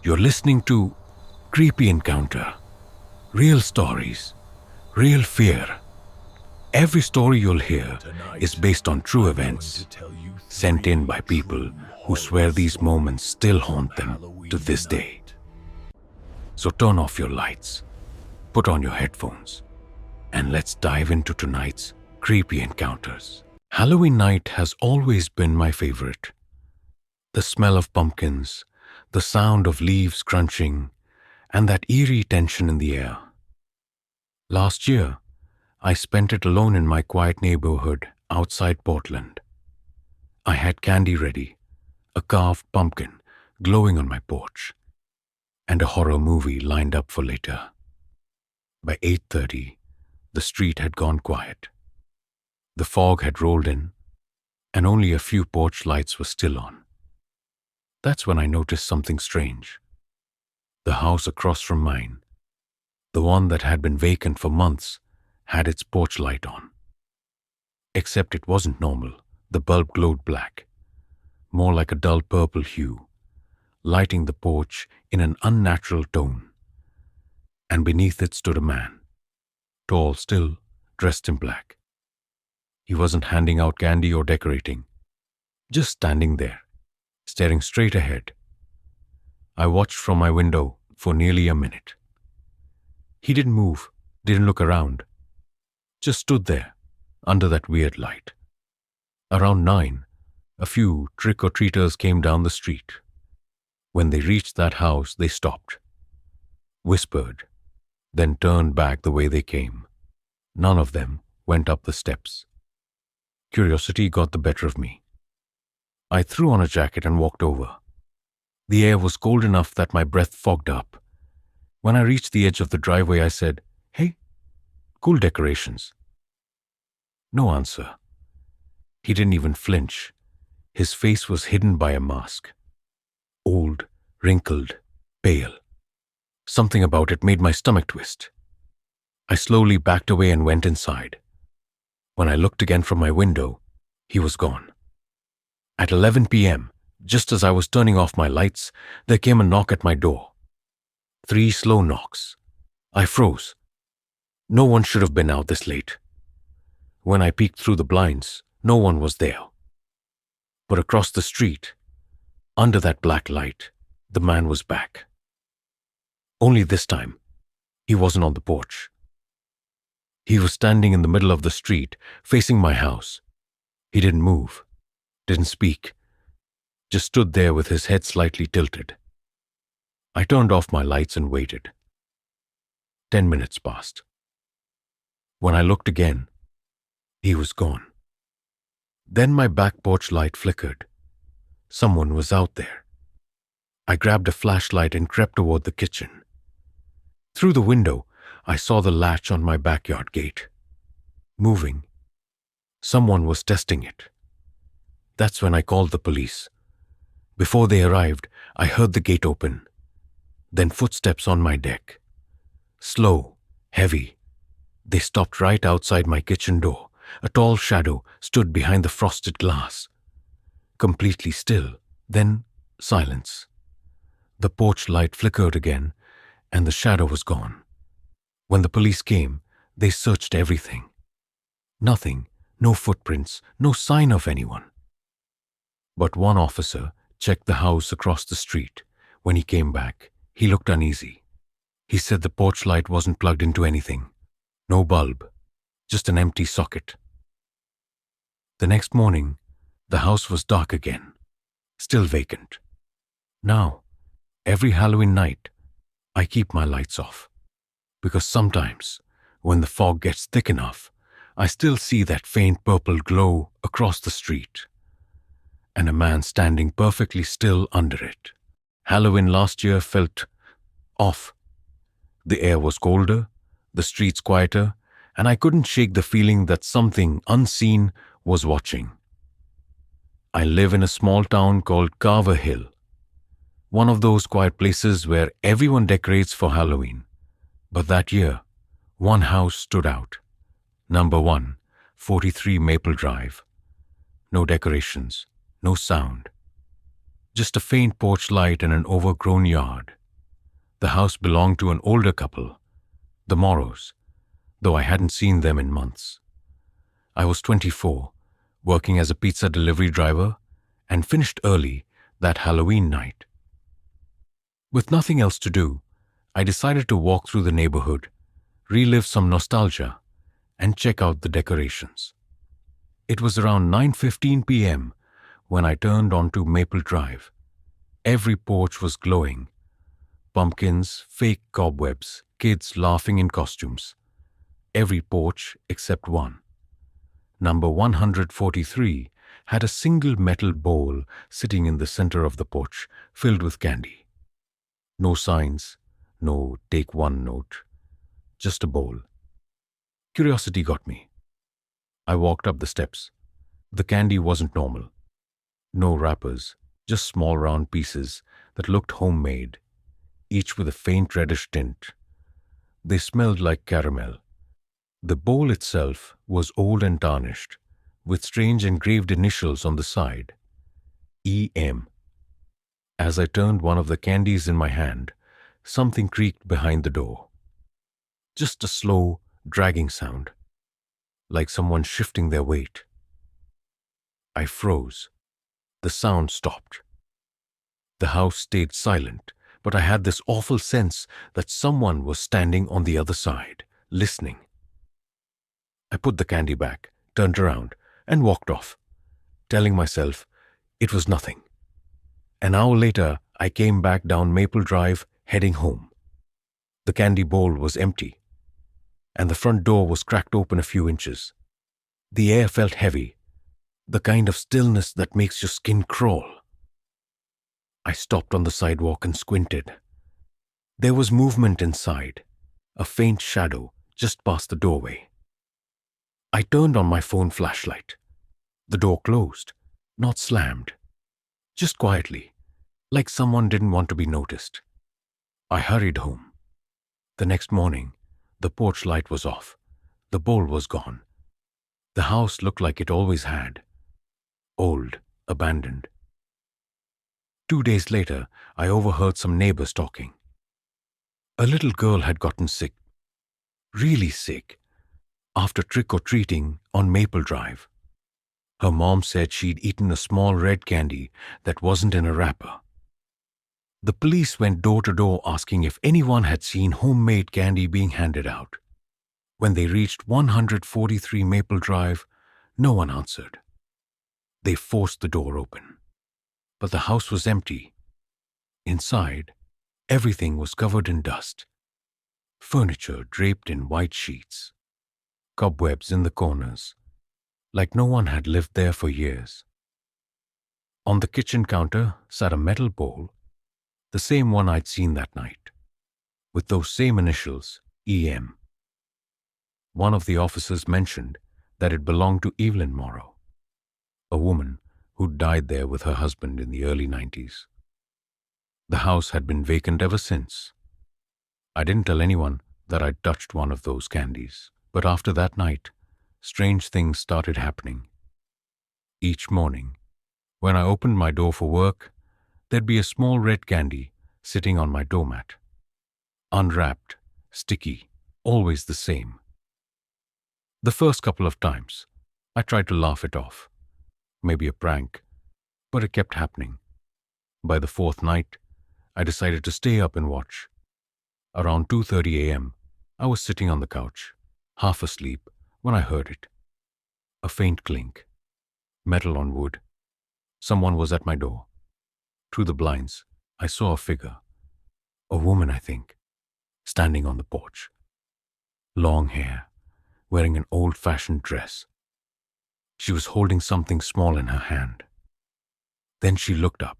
You're listening to Creepy Encounter. Real stories, real fear. Every story you'll hear is based on true events, sent in by people who swear these moments still haunt them to this day. So turn off your lights, put on your headphones, and let's dive into tonight's Creepy Encounters. Halloween night has always been my favorite. The smell of pumpkins, the sound of leaves crunching, and that eerie tension in the air. Last year, I spent it alone in my quiet neighborhood outside Portland. I had candy ready, a carved pumpkin glowing on my porch, and a horror movie lined up for later. By 8:30, the street had gone quiet. The fog had rolled in, and only a few porch lights were still on. That's when I noticed something strange. The house across from mine, the one that had been vacant for months, had its porch light on. Except it wasn't normal. The bulb glowed black, more like a dull purple hue, lighting the porch in an unnatural tone. And beneath it stood a man, tall still, dressed in black. He wasn't handing out candy or decorating, just standing there, staring straight ahead. I watched from my window for nearly a minute. He didn't move, didn't look around, just stood there under that weird light. Around 9, a few trick-or-treaters came down the street. When they reached that house, they stopped, whispered, then turned back the way they came. None of them went up the steps. Curiosity got the better of me. I threw on a jacket and walked over. The air was cold enough that my breath fogged up. When I reached the edge of the driveway, I said, "Hey, cool decorations." No answer. He didn't even flinch. His face was hidden by a mask. Old, wrinkled, pale. Something about it made my stomach twist. I slowly backed away and went inside. When I looked again from my window, he was gone. At 11 p.m., just as I was turning off my lights, there came a knock at my door. 3 slow knocks. I froze. No one should have been out this late. When I peeked through the blinds, no one was there. But across the street, under that black light, the man was back. Only this time, he wasn't on the porch. He was standing in the middle of the street, facing my house. He didn't move, didn't speak, just stood there with his head slightly tilted. I turned off my lights and waited. 10 minutes passed. When I looked again, he was gone. Then my back porch light flickered. Someone was out there. I grabbed a flashlight and crept toward the kitchen. Through the window, I saw the latch on my backyard gate, moving. Someone was testing it. That's when I called the police. Before they arrived, I heard the gate open, then footsteps on my deck. Slow, heavy. They stopped right outside my kitchen door. A tall shadow stood behind the frosted glass. Completely still, then silence. The porch light flickered again, and the shadow was gone. When the police came, they searched everything. Nothing, no footprints, no sign of anyone. But one officer checked the house across the street. When he came back, he looked uneasy. He said the porch light wasn't plugged into anything. No bulb, just an empty socket. The next morning, the house was dark again, still vacant. Now, every Halloween night, I keep my lights off. Because sometimes, when the fog gets thick enough, I still see that faint purple glow across the street, and a man standing perfectly still under it. Halloween last year felt off. The air was colder, the streets quieter, and I couldn't shake the feeling that something unseen was watching. I live in a small town called Carver Hill, one of those quiet places where everyone decorates for Halloween. But that year, one house stood out. Number 1, 43 Maple Drive. No decorations, no sound. Just a faint porch light and an overgrown yard. The house belonged to an older couple, the Morrows, though I hadn't seen them in months. I was 24, working as a pizza delivery driver, and finished early that Halloween night. With nothing else to do, I decided to walk through the neighborhood, relive some nostalgia, and check out the decorations. It was around 9:15 p.m. when I turned onto Maple Drive. Every porch was glowing. Pumpkins, fake cobwebs, kids laughing in costumes. Every porch except one. Number 143 had a single metal bowl sitting in the center of the porch, filled with candy. No signs, no take one note, just a bowl. Curiosity got me. I walked up the steps. The candy wasn't normal. No wrappers, just small round pieces that looked homemade, each with a faint reddish tint. They smelled like caramel. The bowl itself was old and tarnished, with strange engraved initials on the side. E.M. As I turned one of the candies in my hand, something creaked behind the door. Just a slow, dragging sound, like someone shifting their weight. I froze. The sound stopped. The house stayed silent, but I had this awful sense that someone was standing on the other side, listening. I put the candy back, turned around, and walked off, telling myself it was nothing. An hour later, I came back down Maple Drive, heading home. The candy bowl was empty, and the front door was cracked open a few inches. The air felt heavy, the kind of stillness that makes your skin crawl. I stopped on the sidewalk and squinted. There was movement inside, a faint shadow just past the doorway. I turned on my phone flashlight. The door closed, not slammed, just quietly, like someone didn't want to be noticed. I hurried home. The next morning, the porch light was off. The bowl was gone. The house looked like it always had. Old, abandoned. 2 days later, I overheard some neighbors talking. A little girl had gotten sick, really sick, after trick-or-treating on Maple Drive. Her mom said she'd eaten a small red candy that wasn't in a wrapper. The police went door to door asking if anyone had seen homemade candy being handed out. When they reached 143 Maple Drive, no one answered. They forced the door open. But the house was empty. Inside, everything was covered in dust. Furniture draped in white sheets. Cobwebs in the corners, like no one had lived there for years. On the kitchen counter sat a metal bowl, the same one I'd seen that night, with those same initials, E.M. One of the officers mentioned that it belonged to Evelyn Morrow, a woman who'd died there with her husband in the early 90s. The house had been vacant ever since. I didn't tell anyone that I'd touched one of those candies. But after that night, strange things started happening. Each morning, when I opened my door for work, there'd be a small red candy sitting on my doormat. Unwrapped, sticky, always the same. The first couple of times, I tried to laugh it off. Maybe a prank, but it kept happening. By the fourth night, I decided to stay up and watch. Around 2:30 a.m., I was sitting on the couch, half asleep, when I heard it. A faint clink. Metal on wood. Someone was at my door. Through the blinds, I saw a figure. A woman, I think, standing on the porch. Long hair, wearing an old-fashioned dress. She was holding something small in her hand. Then she looked up.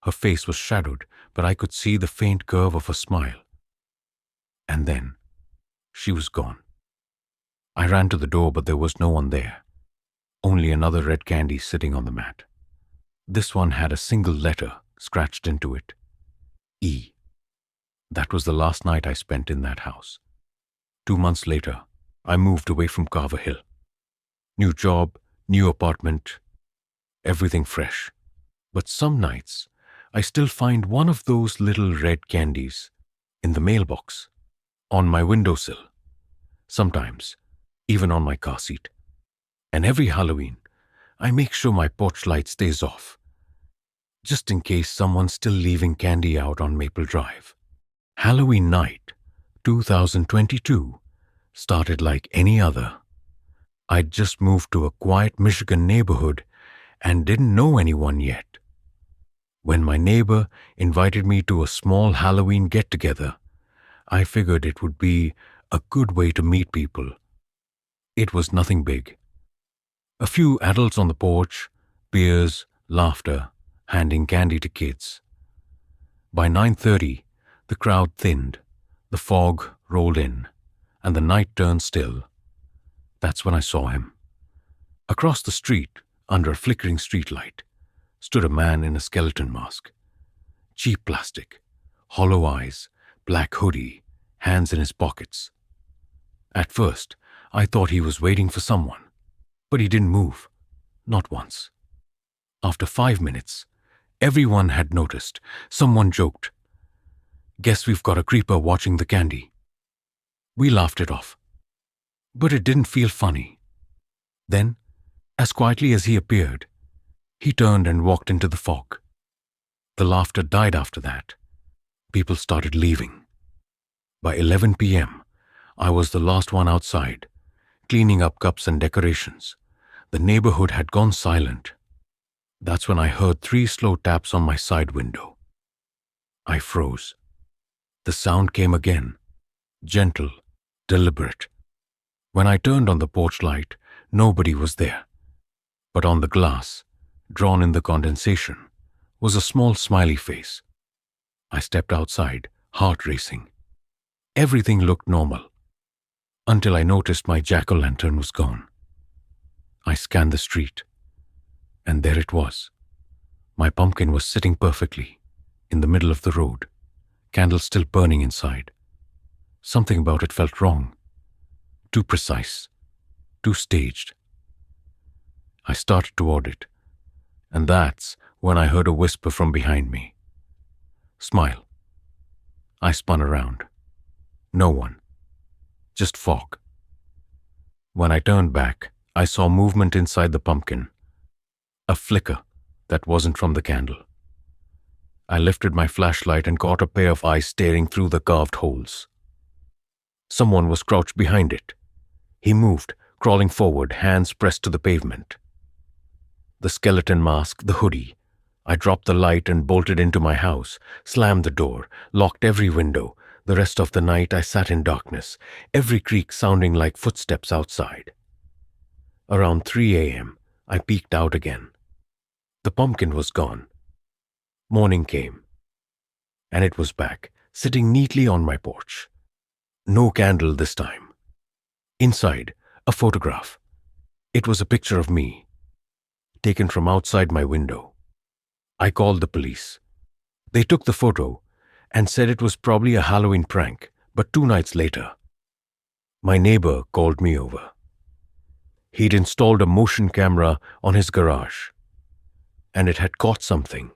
Her face was shadowed, but I could see the faint curve of a smile. And then, she was gone. I ran to the door, but there was no one there. Only another red candy sitting on the mat. This one had a single letter scratched into it. E. That was the last night I spent in that house. 2 months later, I moved away from Carver Hill. New job, new apartment, everything fresh. But some nights, I still find one of those little red candies in the mailbox, on my windowsill, sometimes even on my car seat. And every Halloween, I make sure my porch light stays off, just in case someone's still leaving candy out on Maple Drive. Halloween night, 2022, started like any other. I'd just moved to a quiet Michigan neighborhood and didn't know anyone yet. When my neighbor invited me to a small Halloween get-together, I figured it would be a good way to meet people. It was nothing big. A few adults on the porch, beers, laughter, handing candy to kids. By 9:30, the crowd thinned, the fog rolled in, and the night turned still. That's when I saw him. Across the street, under a flickering streetlight, stood a man in a skeleton mask. Cheap plastic, hollow eyes, black hoodie, hands in his pockets. At first, I thought he was waiting for someone, but he didn't move, not once. After 5 minutes, everyone had noticed. Someone joked, "Guess we've got a creeper watching the candy." We laughed it off, but it didn't feel funny. Then, as quietly as he appeared, he turned and walked into the fog. The laughter died after that. People started leaving. By 11 p.m., I was the last one outside, cleaning up cups and decorations. The neighborhood had gone silent. That's when I heard 3 slow taps on my side window. I froze. The sound came again, gentle, deliberate. When I turned on the porch light, nobody was there. But on the glass, drawn in the condensation, was a small smiley face. I stepped outside, heart racing. Everything looked normal, until I noticed my jack-o'-lantern was gone. I scanned the street, and there it was. My pumpkin was sitting perfectly, in the middle of the road, candles still burning inside. Something about it felt wrong. Too precise, too staged. I started toward it, and that's when I heard a whisper from behind me. "Smile." I spun around. No one. Just fog. When I turned back, I saw movement inside the pumpkin. A flicker that wasn't from the candle. I lifted my flashlight and caught a pair of eyes staring through the carved holes. Someone was crouched behind it. He moved, crawling forward, hands pressed to the pavement. The skeleton mask, the hoodie. I dropped the light and bolted into my house, slammed the door, locked every window. The rest of the night I sat in darkness, every creak sounding like footsteps outside. Around 3 a.m., I peeked out again. The pumpkin was gone. Morning came, and it was back, sitting neatly on my porch. No candle this time. Inside, a photograph. It was a picture of me, taken from outside my window. I called the police. They took the photo and said it was probably a Halloween prank, but 2 nights later, my neighbor called me over. He'd installed a motion camera on his garage, and it had caught something.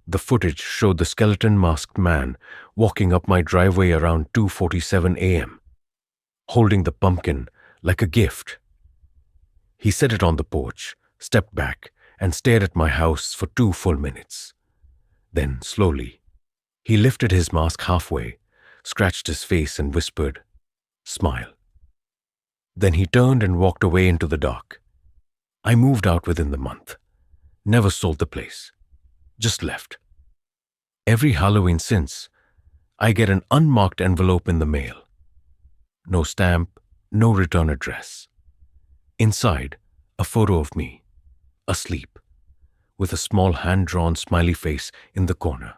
The footage showed the skeleton-masked man walking up my driveway around 2:47 a.m., holding the pumpkin like a gift. He set it on the porch, stepped back, and stared at my house for 2 full minutes. Then, slowly, he lifted his mask halfway, scratched his face, and whispered, "Smile." Then he turned and walked away into the dark. I moved out within the month. Never sold the place. Just left. Every Halloween since, I get an unmarked envelope in the mail. No stamp, no return address. Inside, a photo of me, asleep, with a small hand-drawn smiley face in the corner.